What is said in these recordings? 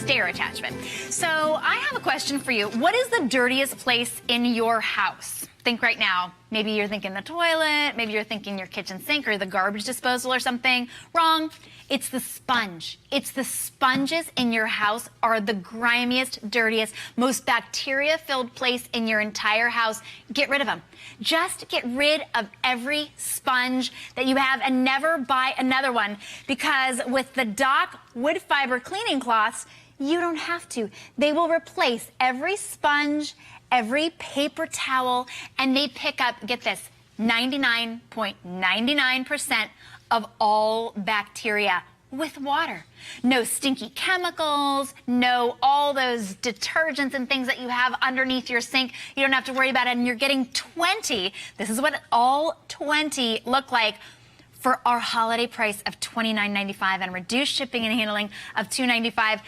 stair attachment. So I have a question for you. What is the dirtiest place in your house? Think right now. Maybe you're thinking the toilet, maybe you're thinking your kitchen sink or the garbage disposal or something. Wrong. It's the sponge. It's the sponges in your house are the grimiest, dirtiest, most bacteria-filled place in your entire house. Get rid of them. Just get rid of every sponge that you have and never buy another one, because with the Doc wood fiber cleaning cloths, you don't have to. They will replace every sponge, every paper towel, and they pick up, get this, 99.99% of all bacteria with water. No stinky chemicals, no all those detergents and things that you have underneath your sink. You don't have to worry about it, and you're getting 20. This is what all 20 look like for our holiday price of $29.95 and reduced shipping and handling of $2.95.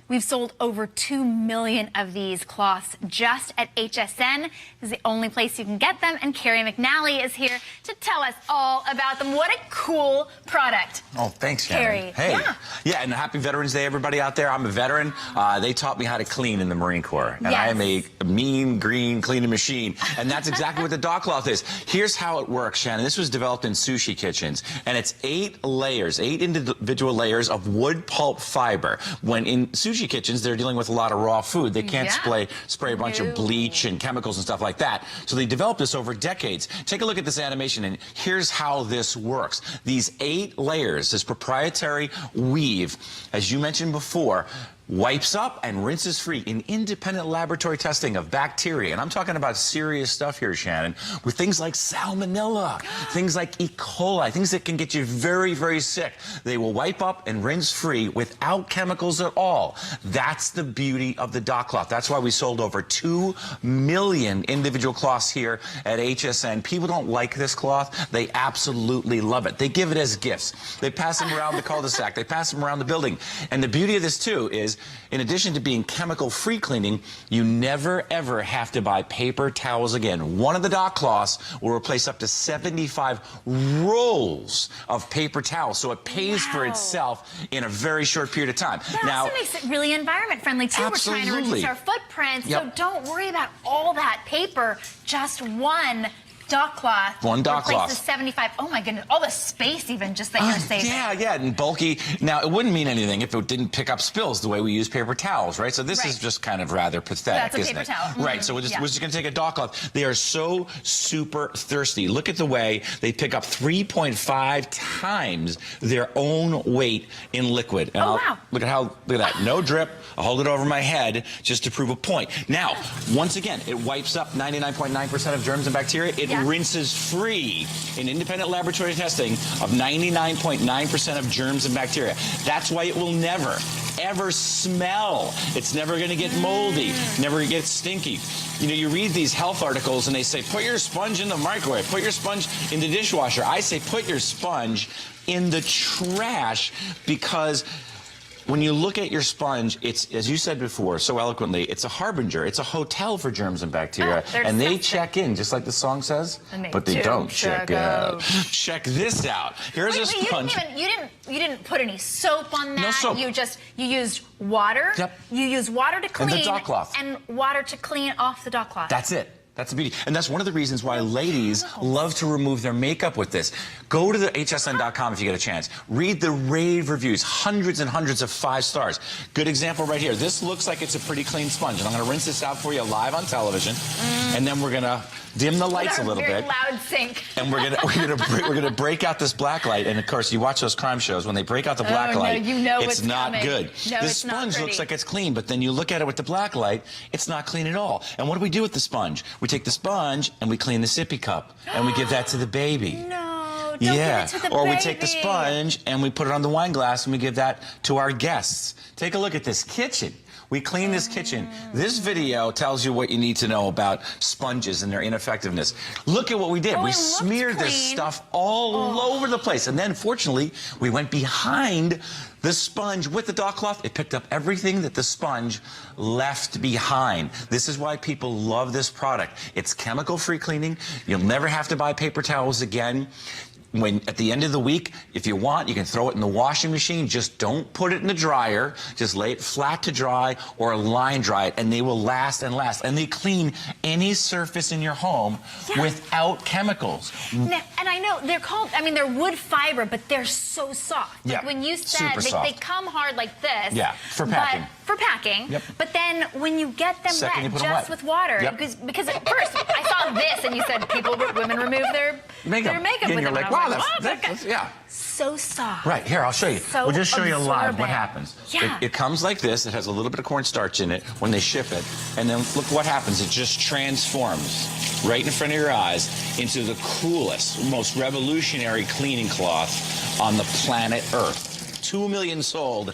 We've sold over 2 million of these cloths just at HSN. This is the only place you can get them, and Carrie McNally is here to tell us all about them. What a cool product. Oh, thanks, Shannon. Carrie. Hey. Yeah, and happy Veterans Day, everybody out there. I'm a veteran. They taught me how to clean in the Marine Corps. And I am a mean, green cleaning machine. And that's exactly what the Doc cloth is. Here's how it works, Shannon. This was developed in sushi kitchens. And it's 8 layers, 8 individual layers of wood pulp fiber. When in sushi kitchens, they're dealing with a lot of raw food. They can't spray a bunch of bleach and chemicals and stuff like that. So they developed this over decades. Take a look at this animation, and here's how this works. These 8 layers, this proprietary weave, as you mentioned before, wipes up and rinses free in independent laboratory testing of bacteria. And I'm talking about serious stuff here, Shannon, with things like salmonella, things like E. coli, things that can get you very, very sick. They will wipe up and rinse free without chemicals at all. That's the beauty of the Doc cloth. That's why we sold over 2 million individual cloths here at HSN. People don't like this cloth. They absolutely love it. They give it as gifts. They pass them around the cul-de-sac. They pass them around the building. And the beauty of this, too, is in addition to being chemical-free cleaning, you never, ever have to buy paper towels again. One of the Doc cloths will replace up to 75 rolls of paper towels, so it pays for itself in a very short period of time. That also makes it really environment-friendly, too. Absolutely. We're trying to reduce our footprint, so don't worry about all that paper. Just one Doc cloth. One Doc cloth. Replaces 75. Oh my goodness, all the space even just that you're saving. Yeah, and bulky. Now, it wouldn't mean anything if it didn't pick up spills the way we use paper towels, right? So this is just kind of rather pathetic, isn't it? That's a paper towel. Right, so we're just going to take a Doc cloth. They are so super thirsty. Look at the way they pick up 3.5 times their own weight in liquid. And wow. Look at that. No drip. I'll hold it over my head just to prove a point. Now, once again, it wipes up 99.9% of germs and bacteria. It rinses free in independent laboratory testing of 99.9% of germs and bacteria. That's why it will never, ever smell. It's never going to get moldy, never get stinky. You know, you read these health articles and they say, put your sponge in the microwave, put your sponge in the dishwasher. I say, put your sponge in the trash, because when you look at your sponge, it's, as you said before so eloquently, it's a harbinger. It's a hotel for germs and bacteria. And they check in, just like the song says, but they don't check out. Check this out. Here's a sponge. You didn't put any soap on that. No soap. You used water. Yep. You used water to clean. And the Doc cloth. And water to clean off the Doc cloth. That's it. That's the beauty. And that's one of the reasons why ladies love to remove their makeup with this. Go to the hsn.com if you get a chance. Read the rave reviews, hundreds and hundreds of 5 stars. Good example right here. This looks like it's a pretty clean sponge. And I'm going to rinse this out for you live on television. And then we're going to dim the lights a little bit. Loud sink. And we're gonna break out this black light. And of course, you watch those crime shows, when they break out the black light, you know it's not coming. good. No, this sponge looks like it's clean, but then you look at it with the black light, it's not clean at all. And what do we do with the sponge? We take the sponge and we clean the sippy cup, and we give that to the baby. No, don't give it to the baby. Or we take the sponge and we put it on the wine glass and we give that to our guests. Take a look at this kitchen. We clean this kitchen. This video tells you what you need to know about sponges and their ineffectiveness. Look at what we did. We smeared this stuff all over the place. And then, fortunately, we went behind the sponge with the Doc cloth. It picked up everything that the sponge left behind. This is why people love this product. It's chemical-free cleaning. You'll never have to buy paper towels again. when at the end of the week, if you want, you can throw it in the washing machine. Just don't put it in the dryer. Just lay it flat to dry or line dry it, and they will last and last. And they clean any surface in your home without chemicals. Now, and I know they're called, I mean, they're wood fiber, but they're so soft. Like when you said they come hard like this. Yeah, for packing. For packing. Yep. But then when you get them wet, just with water, because at first I saw this and you said women remove their makeup with and you're them. like, wow, that's yeah. So soft. Right, here, I'll show you. So we'll just show you live what absorbent. happens. Yeah. It comes like this. It has a little bit of cornstarch in it when they ship it. And then look what happens. It just transforms right in front of your eyes into the coolest, most revolutionary cleaning cloth on the planet Earth. 2 million sold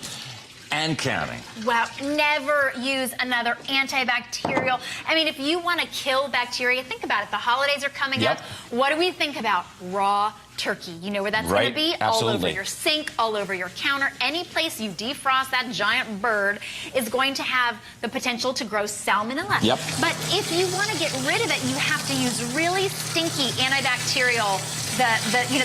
and counting. Wow, never use another antibacterial. I mean, if you want to kill bacteria, think about it. The holidays are coming up. What do we think about? Raw turkey. You know where that's going to be? Absolutely. All over your sink, all over your counter. Any place you defrost that giant bird is going to have the potential to grow salmonella. But if you want to get rid of it, you have to use really stinky antibacterial,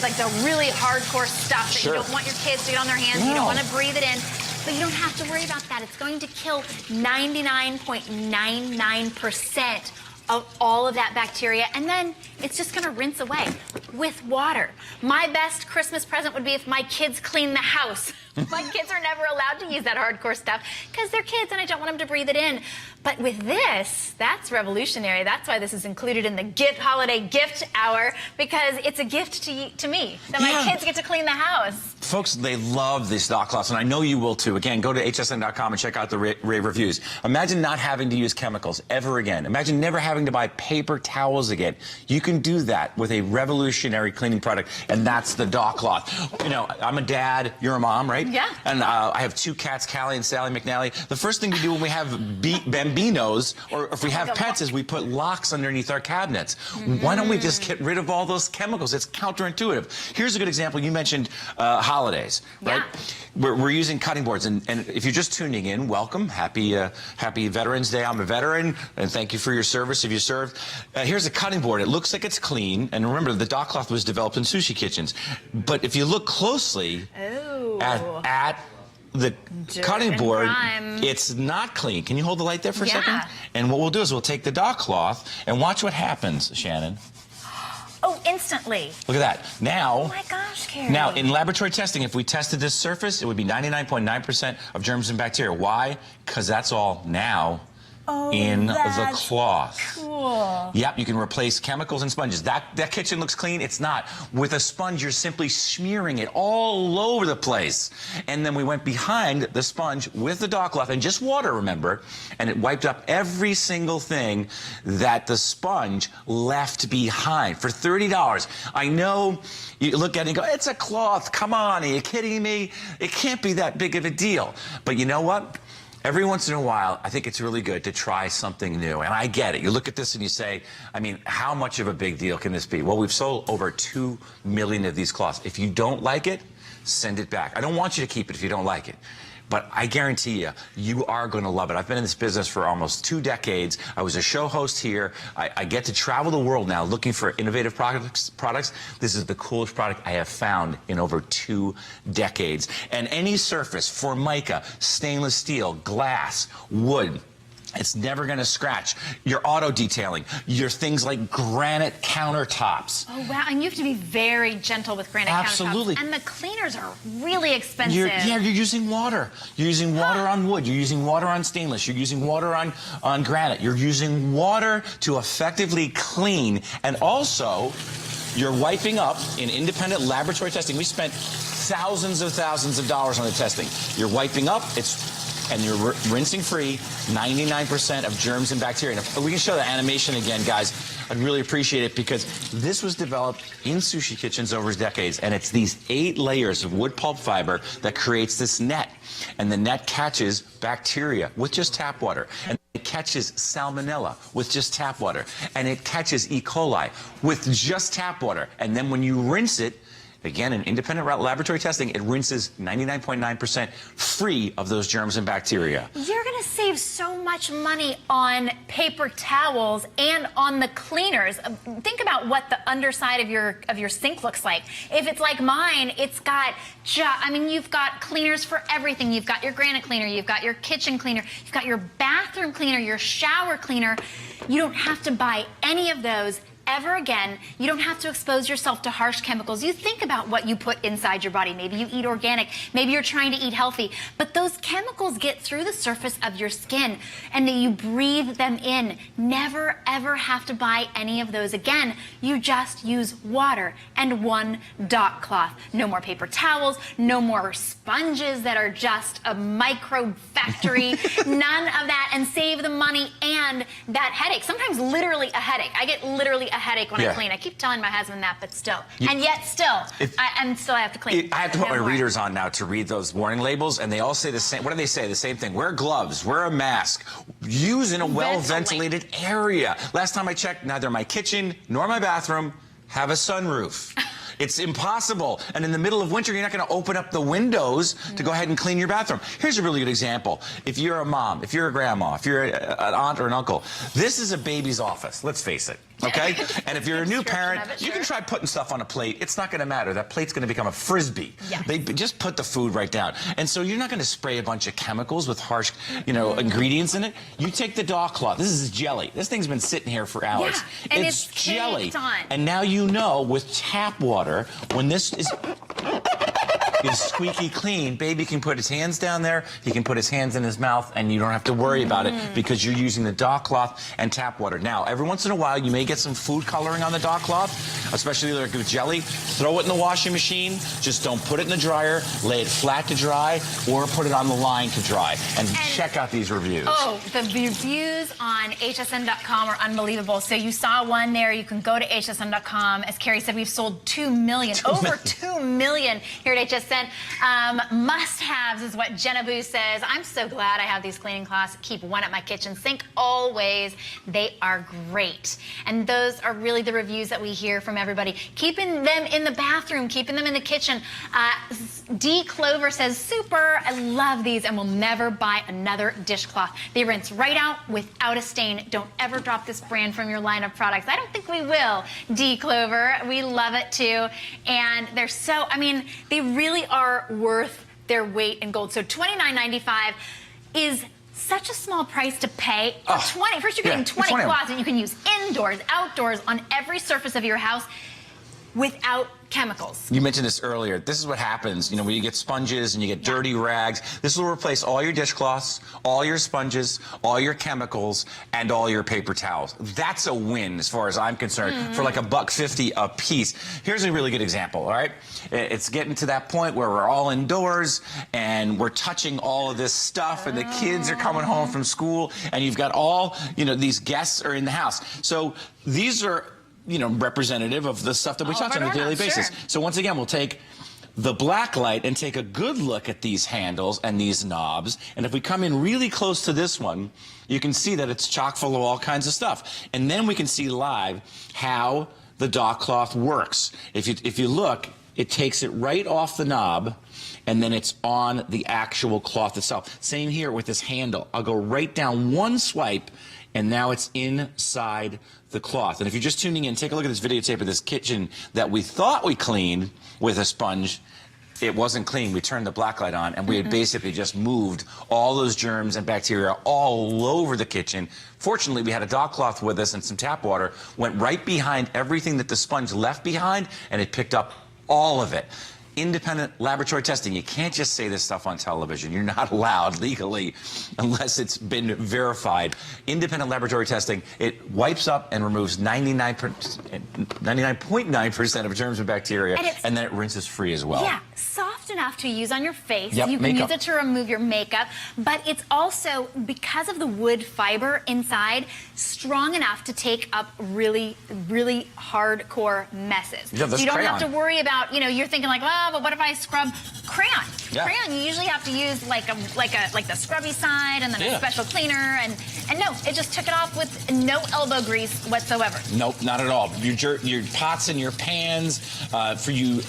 like the really hardcore stuff that you don't want your kids to get on their hands. You don't want to breathe it in. But you don't have to worry about that. It's going to kill 99.99% of all of that bacteria, and then it's just going to rinse away with water. My best Christmas present would be if my kids clean the house. My kids are never allowed to use that hardcore stuff because they're kids and I don't want them to breathe it in. But with this, that's revolutionary. That's why this is included in the holiday gift hour, because it's a gift to me that my kids get to clean the house. Folks, they love these dock cloths, and I know you will too. Again, go to hsn.com and check out the rave reviews. Imagine not having to use chemicals ever again. Imagine never having to buy paper towels again. You can do that with a revolutionary cleaning product, and that's the dock cloth. You know, I'm a dad, you're a mom, right? Yeah. And I have 2 cats, Callie and Sally McNally. The first thing we do when we have bambinos, or if we have pets, is we put locks underneath our cabinets. Why don't we just get rid of all those chemicals? It's counterintuitive. Here's a good example. You mentioned holidays, right? We're using cutting boards, and if you're just tuning in, welcome. Happy Veterans Day. I'm a veteran, and thank you for your service if you served. Here's a cutting board. It looks like it's clean, and remember, the dock cloth was developed in sushi kitchens. But if you look closely at the cutting board, it's not clean. Can you hold the light there for a second? And what we'll do is we'll take the dock cloth and watch what happens, Shannon. Oh, instantly. Look at that. Now, oh my gosh, Carrie. Now, in laboratory testing, if we tested this surface, it would be 99.9% of germs and bacteria. Why? Because that's all now in the cloth. Cool. Yep, you can replace chemicals and sponges. That kitchen looks clean. It's not. With a sponge, you're simply smearing it all over the place. And then we went behind the sponge with the dock cloth and just water, remember, and it wiped up every single thing that the sponge left behind for $30. I know you look at it and go, it's a cloth. Come on, are you kidding me? It can't be that big of a deal. But you know what? Every once in a while, I think it's really good to try something new. And I get it. You look at this and you say, I mean, how much of a big deal can this be? Well, we've sold over 2 million of these cloths. If you don't like it, send it back. I don't want you to keep it if you don't like it. But I guarantee you, you are going to love it. I've been in this business for almost 2 decades. I was a show host here. I get to travel the world now looking for innovative products. This is the coolest product I have found in over 2 decades. And any surface, Formica, stainless steel, glass, wood, it's never going to scratch. Your auto detailing, your things like granite countertops. Oh, wow. And you have to be very gentle with granite countertops. And the cleaners are really expensive. You're using water. You're using water on wood. You're using water on stainless. You're using water on granite. You're using water to effectively clean. And also, you're wiping up in independent laboratory testing. We spent thousands of dollars on the testing. You're wiping up. And you're rinsing free 99% of germs and bacteria. And if we can show the animation again, guys, I'd really appreciate it, because this was developed in sushi kitchens over decades, and it's these 8 layers of wood pulp fiber that creates this net. And the net catches bacteria with just tap water. And it catches salmonella with just tap water. And it catches E. coli with just tap water. And then when you rinse it, Again, in independent laboratory testing, it rinses 99.9% free of those germs and bacteria. You're going to save so much money on paper towels and on the cleaners. Think about what the underside of your sink looks like. If it's like mine, it's got you've got cleaners for everything. You've got your granite cleaner, you've got your kitchen cleaner, you've got your bathroom cleaner, your shower cleaner. You don't have to buy any of those ever again. You don't have to expose yourself to harsh chemicals. You think about what you put inside your body. Maybe you eat organic, maybe you're trying to eat healthy, but those chemicals get through the surface of your skin and then you breathe them in. Never ever have to buy any of those again. You just use water and one dock cloth. No more paper towels, no more sponges that are just a microbe factory. None of that, and save the money and that headache. Sometimes literally a headache. I get literally a headache when I clean. I keep telling my husband that, but still. And yet still, I have to clean. I have to put my readers on now to read those warning labels, and they all say the same. What do they say? The same thing. Wear gloves, wear a mask, use in a well-ventilated area. Last time I checked, neither my kitchen nor my bathroom have a sunroof. It's impossible. And in the middle of winter, you're not going to open up the windows to go ahead and clean your bathroom. Here's a really good example. If you're a mom, if you're a grandma, if you're an aunt or an uncle, this is a baby's office. Let's face it. Okay? And if you're a new parent, you can try putting stuff on a plate. It's not going to matter. That plate's going to become a Frisbee. They just put the food right down. And so you're not going to spray a bunch of chemicals with harsh, ingredients in it. You take the dock cloth. This is jelly. This thing's been sitting here for hours. And it's jelly. On. And now you know with tap water, when this is squeaky clean, baby can put his hands down there, he can put his hands in his mouth, and you don't have to worry about it because you're using the dock cloth and tap water. Now, every once in a while, you may get some food coloring on the dock cloth, especially like with jelly. Throw it in the washing machine. Just don't put it in the dryer. Lay it flat to dry, or put it on the line to dry. And check out these reviews. Oh, the reviews on hsn.com are unbelievable. So you saw one there. You can go to hsn.com. As Carrie said, we've sold 2 million, over 2 million here at HSN. Must-haves is what Jenna Boo says. I'm so glad I have these cleaning cloths. Keep one at my kitchen sink always. They are great. And those are really the reviews that we hear from everybody. Keeping them in the bathroom, keeping them in the kitchen. D. Clover says, super, I love these and will never buy another dishcloth. They rinse right out without a stain. Don't ever drop this brand from your line of products. I don't think we will, D. Clover. We love it too. And they're so, they really are worth their weight in gold. So $29.95 is such a small price to pay. First you're getting 20 cloths that you can use indoors, outdoors, on every surface of your house without chemicals. You mentioned this earlier. This is what happens, when you get sponges and you get dirty rags. This will replace all your dishcloths, all your sponges, all your chemicals, and all your paper towels. That's a win as far as I'm concerned for like $1.50 a piece. Here's a really good example, all right? It's getting to that point where we're all indoors and we're touching all of this stuff and the kids are coming home from school and you've got all, these guests are in the house. So these are representative of the stuff that we touch on a daily basis. So once again, we'll take the black light and take a good look at these handles and these knobs. And if we come in really close to this one, you can see that it's chock full of all kinds of stuff. And then we can see live how the dock cloth works. If you look, it takes it right off the knob and then it's on the actual cloth itself. Same here with this handle. I'll go right down one swipe and now it's inside the cloth. And if you're just tuning in, take a look at this videotape of this kitchen that we thought we cleaned with a sponge. It wasn't clean. We turned the black light on and we had basically just moved all those germs and bacteria all over the kitchen. Fortunately, we had a dock cloth with us and some tap water, went right behind everything that the sponge left behind, and it picked up all of it. Independent laboratory testing. You can't just say this stuff on television. You're not allowed legally unless it's been verified. Independent laboratory testing, it wipes up and removes 99.9% of germs and bacteria, and then it rinses free as well. Yeah, soft and enough to use on your face. Yep, You can makeup. use it to remove your makeup, but it's also, because of the wood fiber inside, strong enough to take up really, really hardcore messes. Yeah, so you don't crayon. have to worry about, you know, you're thinking like, oh, but what if I scrub crayon? Yeah. Crayon, you usually have to use like the scrubby side and then a special cleaner, and no, it just took it off with no elbow grease whatsoever. Nope, not at all. Your pots and your pans, for you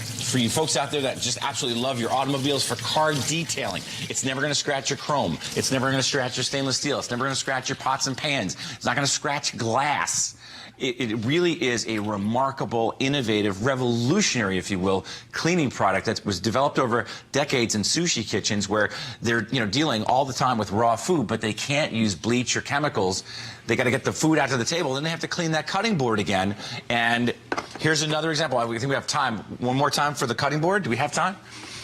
folks out there that just absolutely love your automobiles, for car detailing. It's never going to scratch your chrome. It's never going to scratch your stainless steel. It's never going to scratch your pots and pans. It's not going to scratch glass. It really is a remarkable, innovative, revolutionary, if you will, cleaning product that was developed over decades in sushi kitchens where they're dealing all the time with raw food, but they can't use bleach or chemicals. They got to get the food out to the table, then they have to clean that cutting board again. And here's another example. I think we have time. One more time for the cutting board. Do we have time?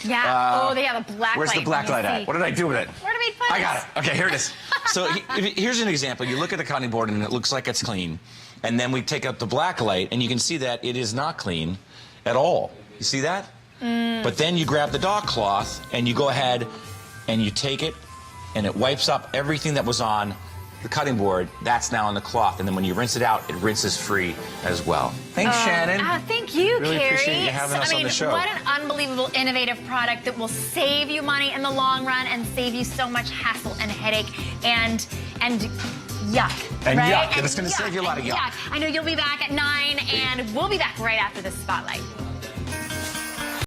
Yeah. Oh, they have a black Where's light. the black light at? What did I do with it? Where do we put it? I got it. Okay, here it is. So here's an example. You look at the cutting board and it looks like it's clean. And then we take out the black light and you can see that it is not clean at all. You see that? But then you grab the dog cloth and you go ahead and you take it and it wipes up everything that was on the cutting board. That's now on the cloth. And then when you rinse it out, it rinses free as well. Thanks, Shannon. Thank you, Really Carrie. appreciate you having us on the show. What an unbelievable, innovative product that will save you money in the long run and save you so much hassle and headache and yuck. And right? yuck. And it's going to save you a lot of yuck. I know you'll be back at 9, and we'll be back right after this spotlight.